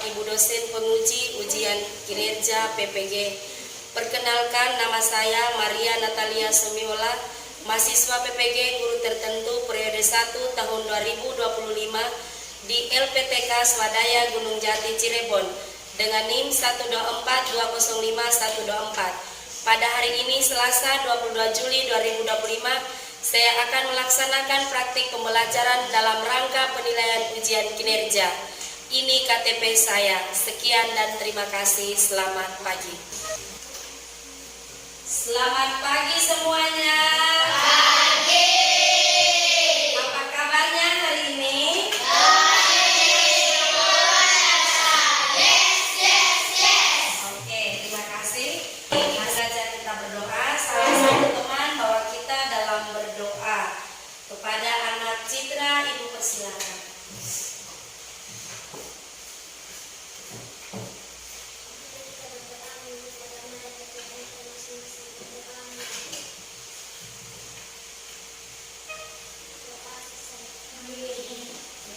Bapak Ibu dosen penguji ujian kinerja PPG. Perkenalkan, nama saya Maria Natalia Sumiola, mahasiswa PPG guru tertentu periode 1 tahun 2025 di LPTK Swadaya Gunung Jati Cirebon dengan NIM 124205124. Pada hari ini Selasa 22 Juli 2025, saya akan melaksanakan praktik pembelajaran dalam rangka penilaian ujian kinerja. Ini KTP saya. Sekian dan terima kasih. Selamat pagi. Selamat pagi semuanya. Pagi. Apa kabarnya hari ini? Oke, terima kasih. Mari saja kita berdoa. Salah satu teman bahwa kita dalam berdoa. Kepada anak Citra, Ibu persilakan.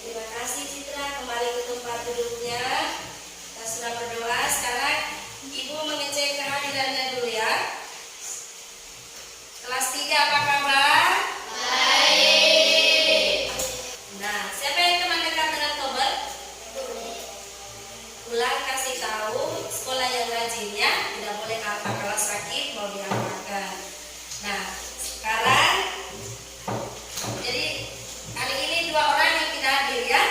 Terima kasih Citra, kembali ke tempat duduknya. Kita sudah berdoa, sekarang Ibu mengecek kehadirannya dulu ya. Kelas 3 apa kabar? Baik. Nah, siapa yang teman dekat dengan Tober? Ulang kasih tahu, sekolah yang rajinnya tidak boleh apa kalau sakit mau diapakan. Nah, sekarang jadi hari ini 2 orang yang tidak hadir ya.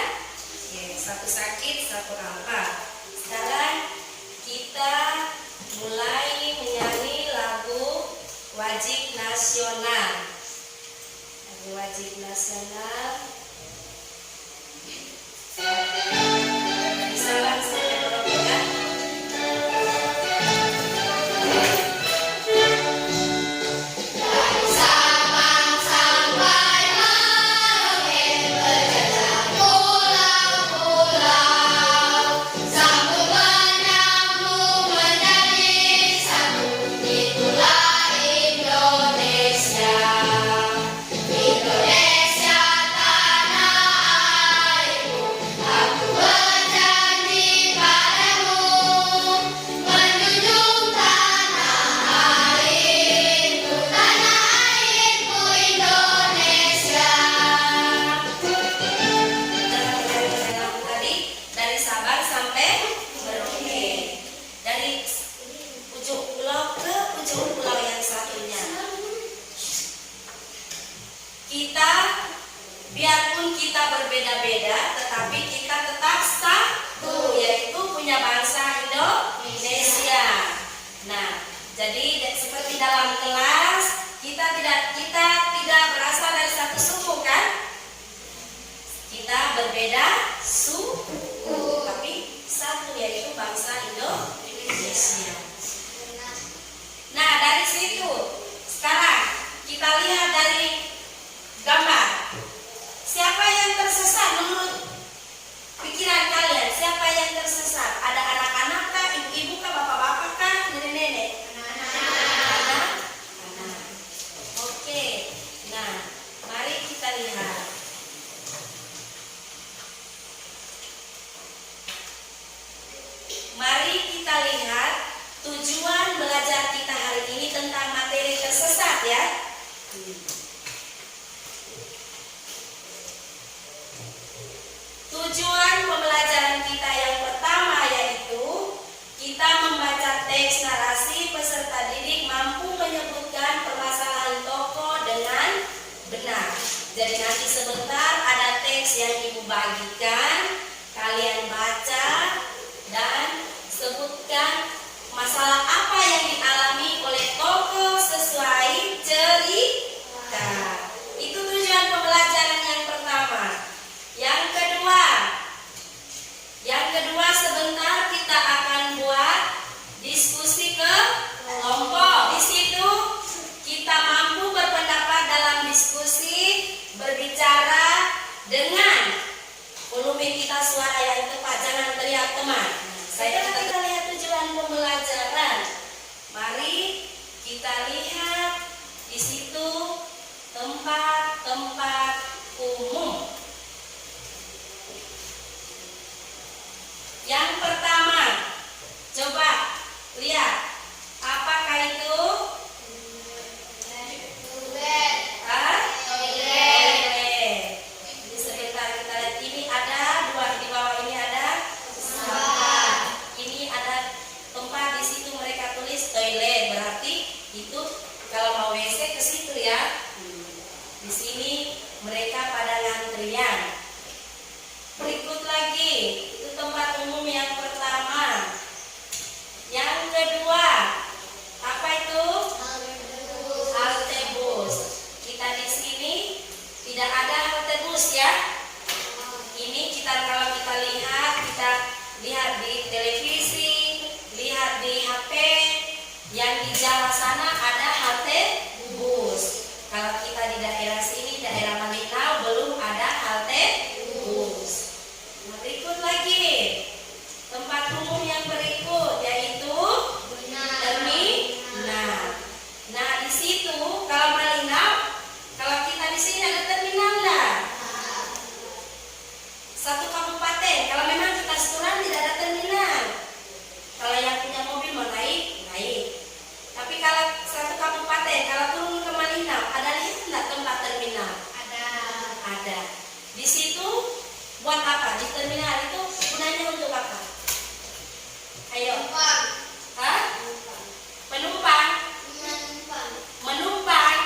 Oke, satu sakit, satu apa. Sekarang kita mulai menyanyi lagu wajib nasional. Lagu wajib nasional. Dari Sabang sampai Merauke ya. Biarpun kita berbeda-beda, tetapi kita tetap satu, yaitu punya bangsa Indonesia. Nah, jadi seperti dalam kelas kita tidak berasal dari satu suku kan? Kita berbeda suku, tapi satu, yaitu bangsa Indonesia. Nah, dari situ sekarang kita lihat dari gambar. Siapa yang tersesat menurut pikiran kalian? Siapa yang tersesat? Ada anak-anak kah, ibu-ibu kah, bapak-bapak kah, nenek-nenek? Anak-anak. Oke. Nah, mari kita lihat. Mari kita lihat tujuan belajar kita hari ini tentang materi tersesat ya. Tujuan pembelajaran kita yang pertama yaitu kita membaca teks narasi peserta didik mampu menyebutkan permasalahan tokoh dengan benar. Jadi nanti sebentar ada teks yang Ibu bagikan, kalian baca dan sebutkan masalah apa yang dialami oleh tokoh sesuai cerita. Itu tujuan pembelajaran yang pertama. Yang kedua sebentar kita akan buat diskusi kelompok. Di situ kita mampu berpendapat dalam diskusi, berbicara dengan volume kita suara yang tepat, jangan teriak teman. Kita lihat tujuan pembelajaran. Mari kita lihat di situ tempat-tempat umum. Yang ya. Di sini mereka pada ngantrian. Berikut lagi, itu tempat umum yang pertama. Yang kedua, apa itu? Halte bus. Kita di sini tidak ada halte bus ya. Ini kalau kita lihat di televisi, lihat di HP, yang di Jawa sana ada halte bus. Kalau kita di daerah sini, daerah Malinau, belum ada halte bus. Nah, berikut lagi tempat umum yang berikut yaitu terminal. Nah, di situ kalau Malinau, kalau kita di sini ada terminal enggak? Satu kabupaten. Kalau memang kita seturan tidak ada terminal. Kalau yang punya mobil mau naik. Tapi kalau satu kabupaten, kalau turun ke Malinau, ada lihat enggak tempat terminal? Ada. Di situ buat apa? Di terminal itu gunanya untuk apa? Ayo. Penumpang. Menumpang.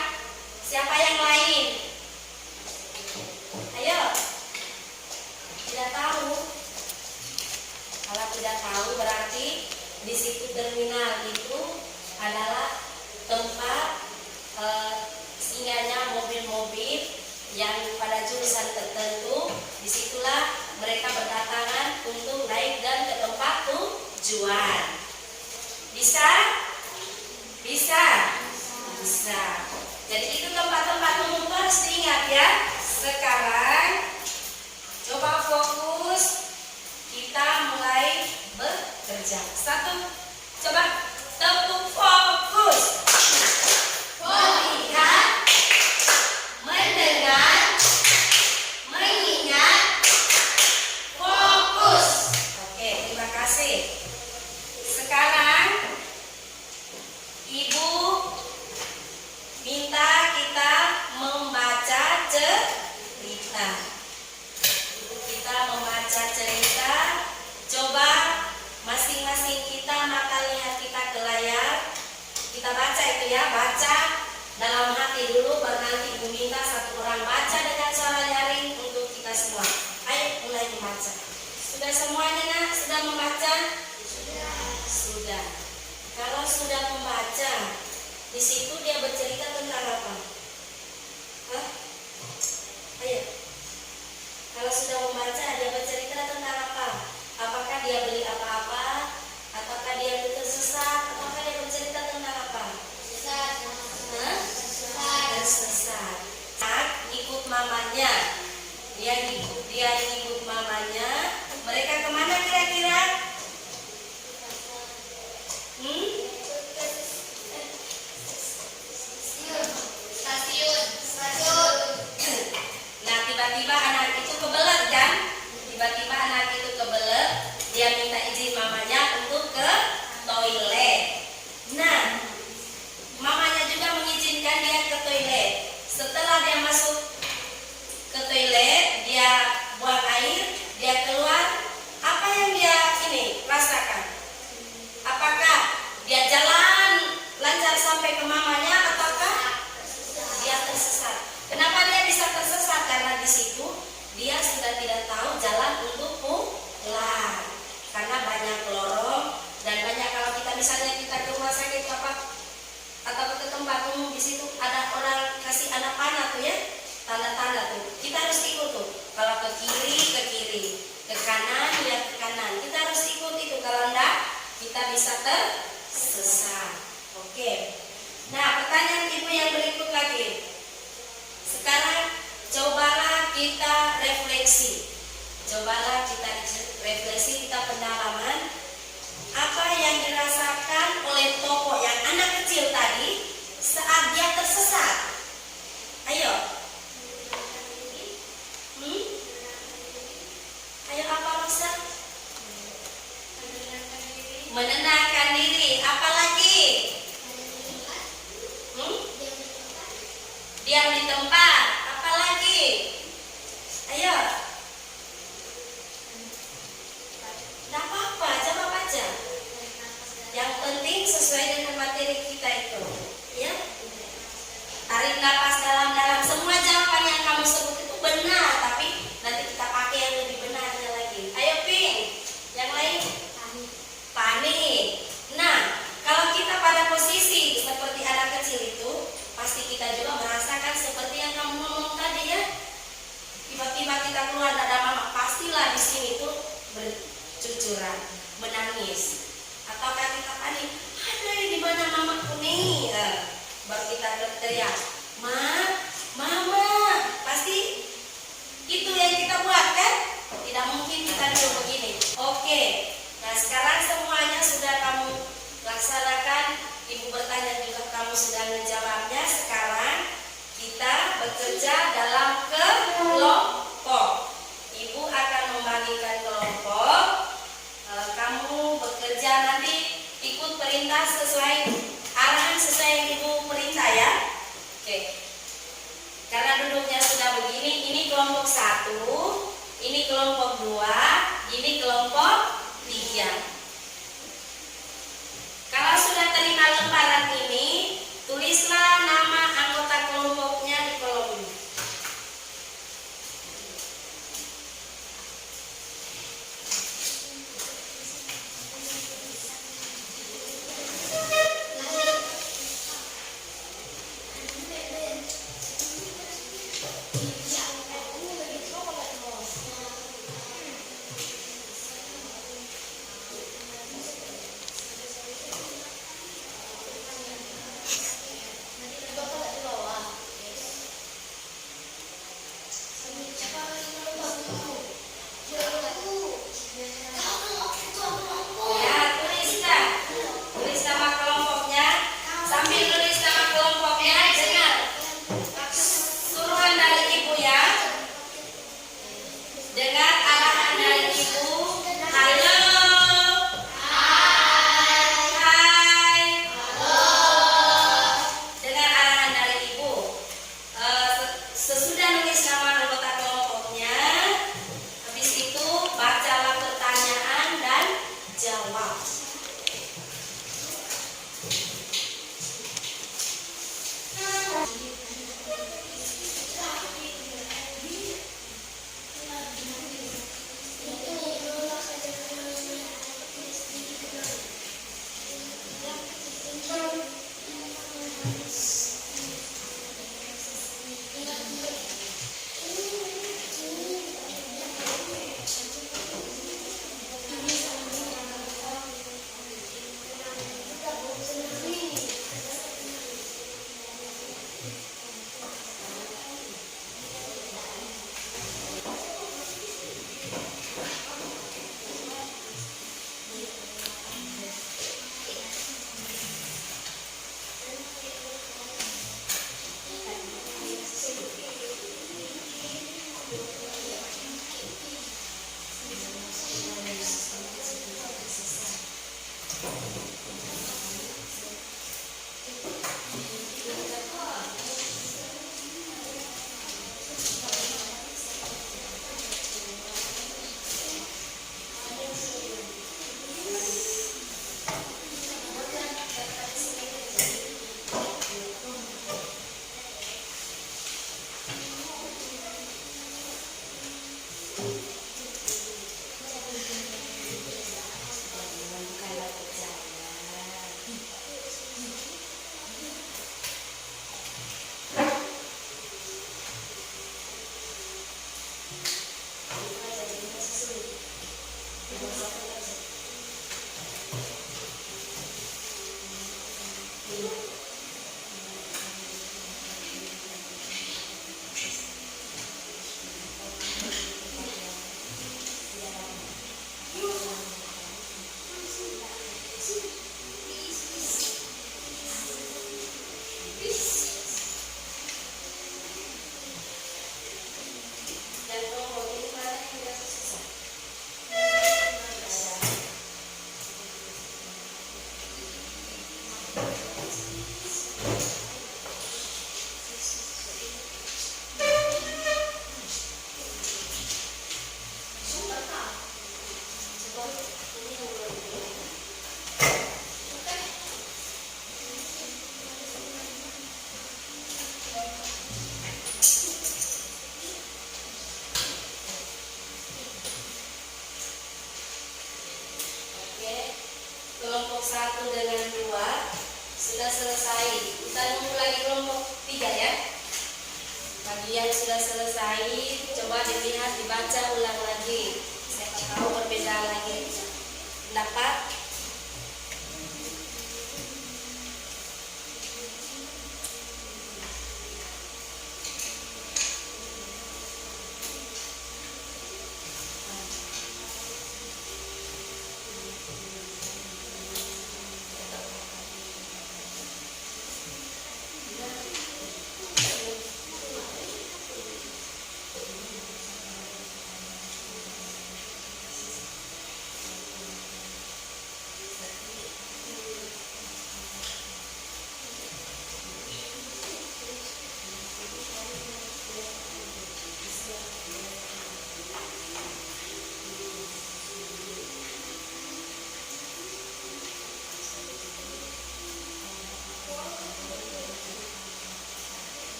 Siapa yang lain? Ayo. Tidak tahu. Kalau tidak tahu berarti di situ terminal itu adalah tempat singgahnya mobil-mobil yang pada jurusan tertentu. Disitulah mereka berdatangan untuk naik dan ke tempat tujuan. Bisa? Jadi itu tempat-tempat umum harus diingat ya. Sekarang coba fokus, kita mulai bekerja. Satu, coba tepuk fokus. Melihat, mendengar, mengingat, fokus. Oke, terima kasih. Sekarang Ibu minta kita membaca cerita. Kita membaca cerita. Coba masing-masing kita mata lihat kita ke layar. Kita baca itu ya, baca dalam hati dulu, baru nanti Ibu minta satu orang baca dengan suara nyaring untuk kita semua. Ayo mulai membaca. Sudah semuanya nak? Sudah membaca? Sudah. Kalau sudah membaca, di situ dia bercerita tentang apa? Ayo. Kalau sudah membaca, dia bercerita tentang apa? Apakah dia beli apa-apa? Ataukah dia tersesat? Ataukah dia bercerita tentang apa? Tersesat. Ikut mamanya. Dia ikut mamanya. Mereka kemana kira-kira? Stasiun. Nah, tiba-tiba anak itu kebelet kan? Dia minta izin mamanya untuk ke toilet. Nah, mamanya juga mengizinkan dia ke toilet. Setelah dia masuk ke toilet, dia buang air, dia keluar. Apa yang dia rasakan? Apakah dia jalan lancar sampai ke mamanya ataukah dia tersesat? Kenapa dia bisa tersesat? Karena di situ dia sudah tidak tahu jalan untuk pulang. Karena banyak lorong dan banyak, kalau kita misalnya kita ke rumah sakit atau ke tempat umum, di situ ada orang kasih anak panah tuh ya, tanda-tanda tuh. Kita harus ikut tuh. Kalau ke kiri, ke kanan ya ke kanan. Kita harus ikut itu. Kalau enggak, kita bisa tersesat. Oke. Nah, pertanyaan Ibu yang berikut lagi. Sekarang cobalah kita refleksi. Kita pendalaman apa yang dirasakan oleh tokoh yang anak kecil tadi saat dia tersesat. Ayo. Ayo, apa Rosa? Menenangkan diri. Apa lagi? Diam di tempat. Apa lagi? Ayo. Tidak apa-apa, coba baca. Yang penting sesuai dengan materi kita itu, ya. Tarik Baru kita berteriak, Ma, Mama. Pasti itu yang kita buat kan? Tidak mungkin kita duduk begini. Oke. Nah sekarang semuanya sudah kamu laksanakan. Ibu bertanya juga kamu sudah menjawabnya. Sekarang kita bekerja dalam kelompok. Ibu akan membagikan kelompok. Kamu bekerja nanti ikut perintah sesuai arahan sesuai yang ibu perintah ya. Oke. Karena duduknya sudah begini, ini kelompok 1, ini kelompok 2, ini kelompok 3. Kalau sudah terima lembaran ini, tulislah nama anggota kelompoknya di kolom ini. Kelompok 1 dengan 2 sudah selesai. Kita nunggu lagi kelompok 3 ya. Bagian sudah selesai. Coba dilihat, dibaca ulang lagi. Siapa tahu berbeda lagi pendapat.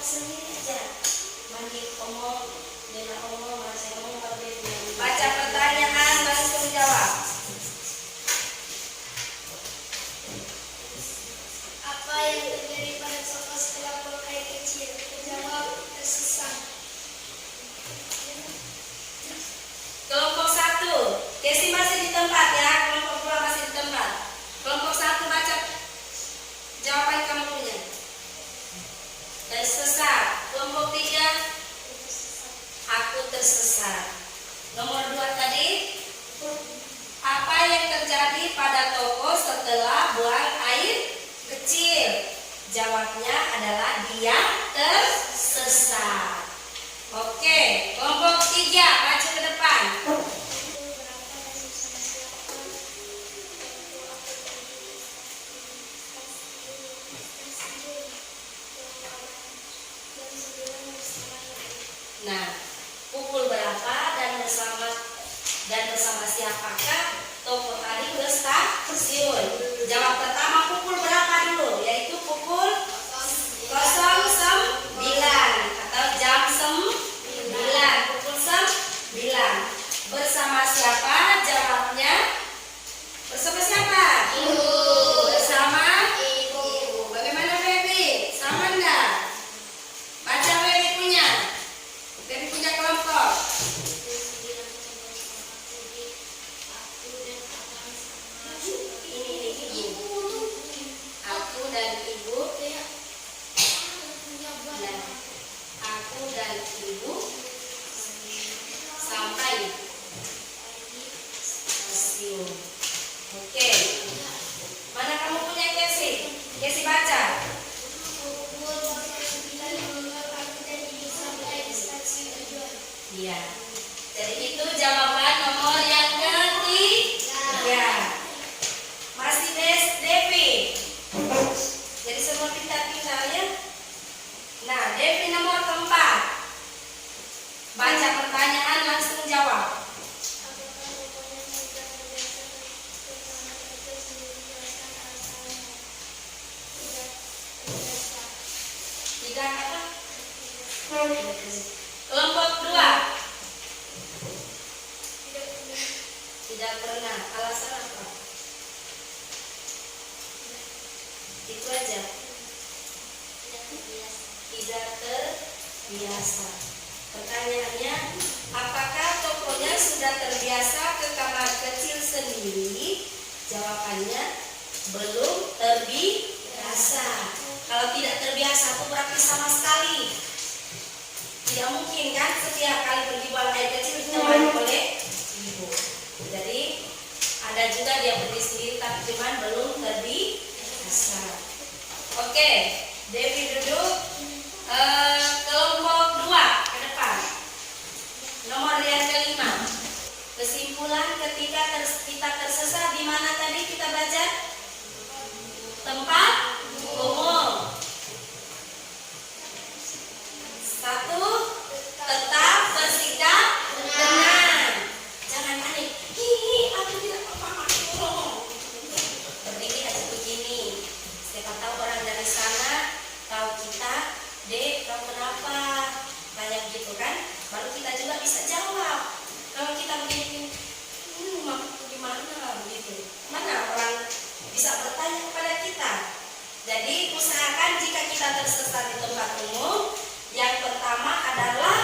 sendiri aja. Mandi omong, Dena omong, Mas omong, baca pertanyaan langsung jawab. Apa yang terjadi pada sofa setelah buang air kecil? Jawab, tersesat. Kelompok 1, Kesi masih di tempat ya. Kelompok 2 masih di tempat. Kelompok 1 baca jawaban kamu punya. Tersesat. Kelompok 3, aku tersesat. Nomor 2 tadi, apa yang terjadi pada toko setelah buang air kecil? Jawabnya adalah dia tersesat. Oke, kelompok 3 baca ke depan. Nah, pukul berapa dan bersama siapakah toko tadi berstasiun? Jawab pertama pukul berapa dulu? Yaitu pukul 09 atau jam 9. Pukul 9. Bersama siapa? Jawabnya bersama siapa? Ibu. Bersama Ibu. Bagaimana Feby? Sama enggak? Baca Feby punya. Feby punya kelompok. Ini ibu. Aku dan ibu. Nah, aku dan ibu sampai stasiun. Oke. Mana kamu punya Kesi? Kesi baca. Iya. Jadi itu jawaban nomor yang ketiga. Masih Devi. Jadi semua pintar-pintar ya. Nah, Devi nomor 4. Baca pertanyaan langsung jawab. Tidak apa? Kelompok 2. Tidak pernah. Alasan apa? Itu aja. Tidak terbiasa. Pertanyaannya, apakah tokonya sudah terbiasa ke kamar kecil sendiri? Jawabannya belum terbiasa. Kalau tidak terbiasa itu berarti sama sekali tidak mungkin kan setiap kali pergi buang air kecil ditemani oleh ibu. Jadi ada juga dia pergi sendiri tapi cuman belum terbiasa. Oke, Devi duduk. Kelompok 2 ke depan. Nomor yang kelima. Kesimpulan ketika kita tersesat di mana tadi kita baca? Tempat umum. 1. Tetap bersikap tenang. Jangan panik. Aku tidak apa-apa. Berdiri aja begini. Siapa tahu orang dari sana tahu kita, Dek, kau kenapa? Tanya gitu kan? Baru kita juga bisa jawab. Kalau kita begini, maksudku gimana begitu? Mana orang bisa bertanya kepada kita? Jadi usahakan jika kita tersesat di tempat umum, yang pertama adalah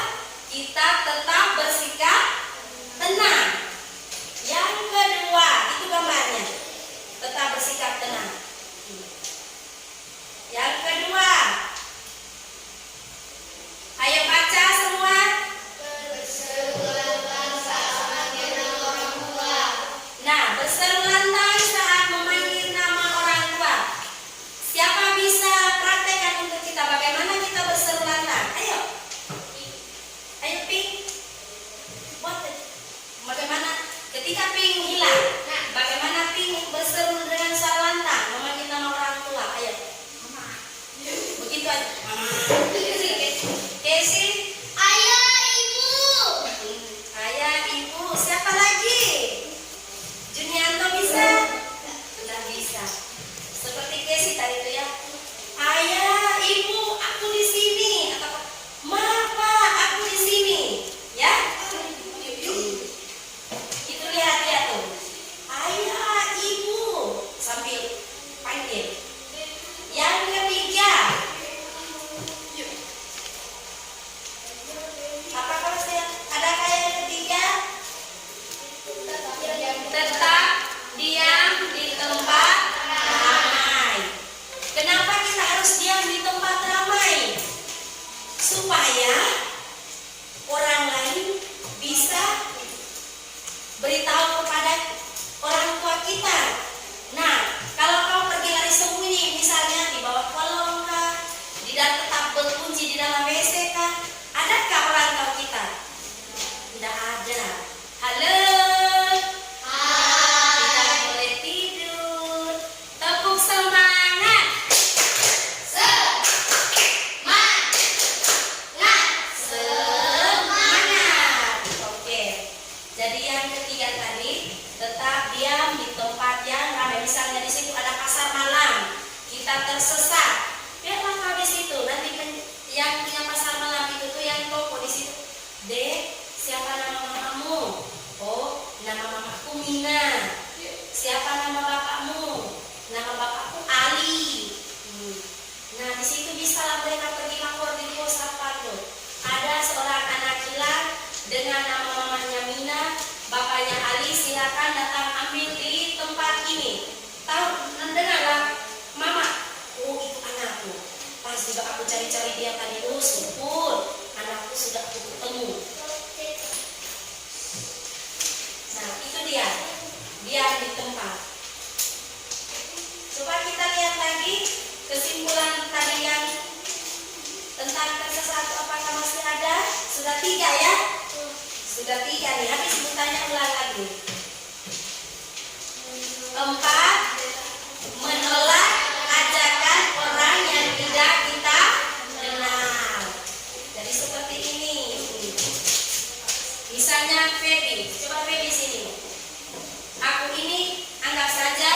kita tetap bersikap tenang. Yang kedua, itu gambarnya. Tetap bersikap tenang. Yang kedua, ayo baca semua. Nah, berseru lantang saat memanggil nama orang tua. Siapa bisa praktekkan untuk kita bagaimana kita berseru Siapa nama mamamu? Oh, nama mamaku Mina. Siapa nama bapakmu? Nama bapakku Ali. Nah, di situ bisalah mereka pergi lapor di pos satpam tuh. Ada seorang anak hilang dengan nama mamanya Mina, bapaknya Ali, silakan datang ambil di tempat ini. Tahu, dengarlah, mama. Oh, itu anakku. Pas juga aku cari-cari dia tadi. Oh, syukur, anakku sudah aku ketemu. Nah, itu dia di tempat. Coba kita lihat lagi kesimpulan tadi yang tentang tersesat apakah masih ada? Sudah 3 ya? Sudah 3 nih, habis bertanya ulang lagi. 4, menolak ajakan orang yang tidak kita kenal. Jadi seperti ini. Misalnya Feby, coba Feby sini. Aku ini anggap saja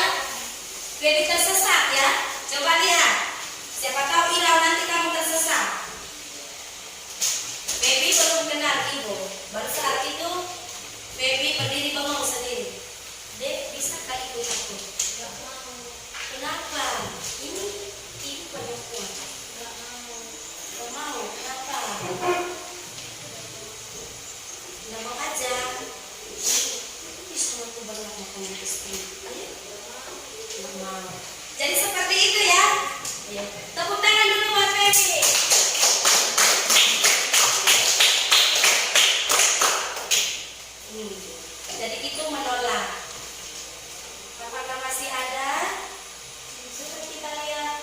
Feby tersesat ya. Coba lihat. Siapa tahu hilang nanti kamu tersesat. Feby belum kenal ibu. Baru saat itu Feby berdiri bengong sendiri. Dek, bisakah ikut aku? Gak mau. Kenapa? Ini ibu perempuan. Gak mau. Gak mau. Kenapa? Nggak mau aja. Bisa aku berlama dengan istri. Ayo. Nggak mau. Jadi seperti itu ya. Ayo. Tepuk tangan dulu buat Feby. Jadi itu menolak. Apakah masih ada? Coba kita lihat.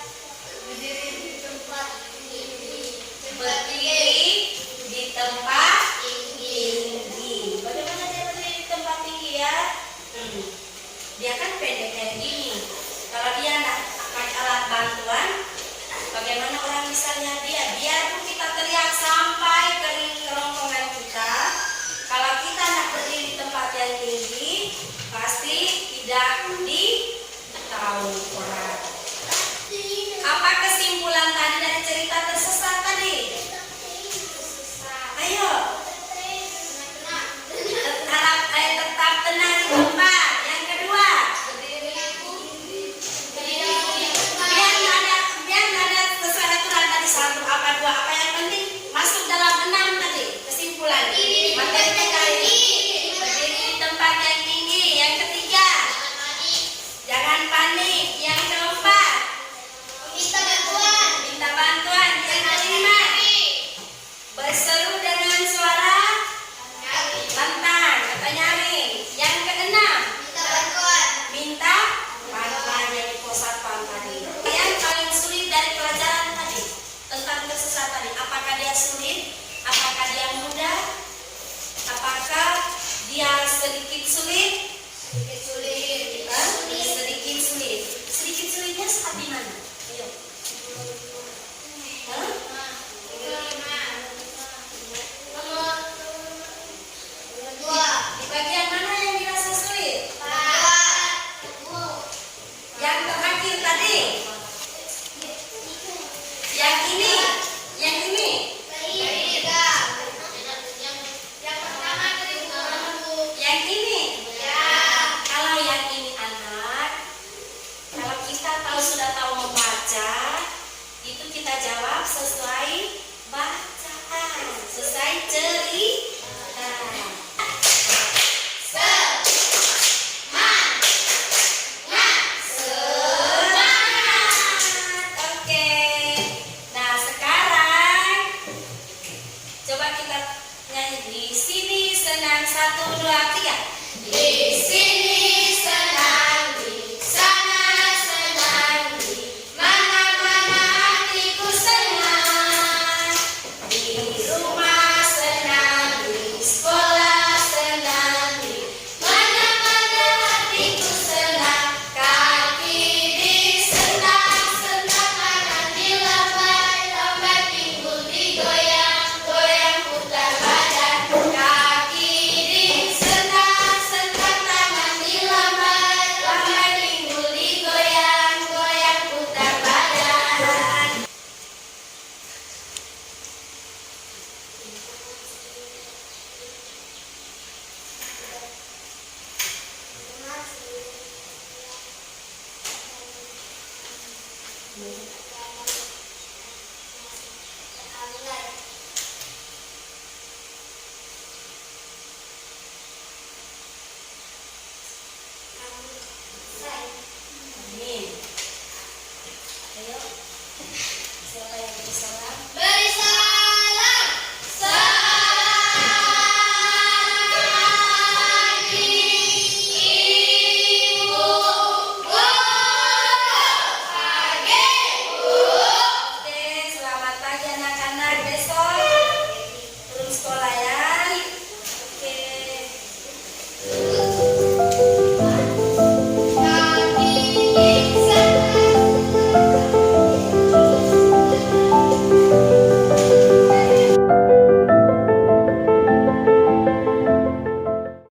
Berdiri di tempat tinggi. Berdiri di tempat tinggi. Bagaimana dia berdiri di tempat tinggi ya? Dia kan pendek kayak gini. Kalau dia nak pakai alat bantuan, bagaimana orang bisa lihat dia? Biarpun kita teriak sampai ke kerongkongan kita, kalau kita nak berdiri di tempat yang tinggi, pasti tidak ditahu orang. Apa kesimpulan tadi dari cerita tersesat tadi? Ayo, tetap tenang di tempat. Yang kedua, biar nggak ada sesuai aturan tadi 1 apa 2 apa yang penting masuk dalam 6 tadi kesimpulan. Materi kita ini berdiri di tempat yang tinggi. Yang ketiga, jangan panik. Yang keempat, minta bantuan. Yang kelima, berseru dengan suara lantang atau nyaring. Yang keenam, minta bantuan yang di pos satpam tadi. Yang paling sulit dari pelajaran tadi tentang tersesat tadi, apakah dia sulit? Apakah dia mudah? Apakah dia sedikit sulit? Sedikit sulit. Sedikit sulitnya saat di mana? Ayo.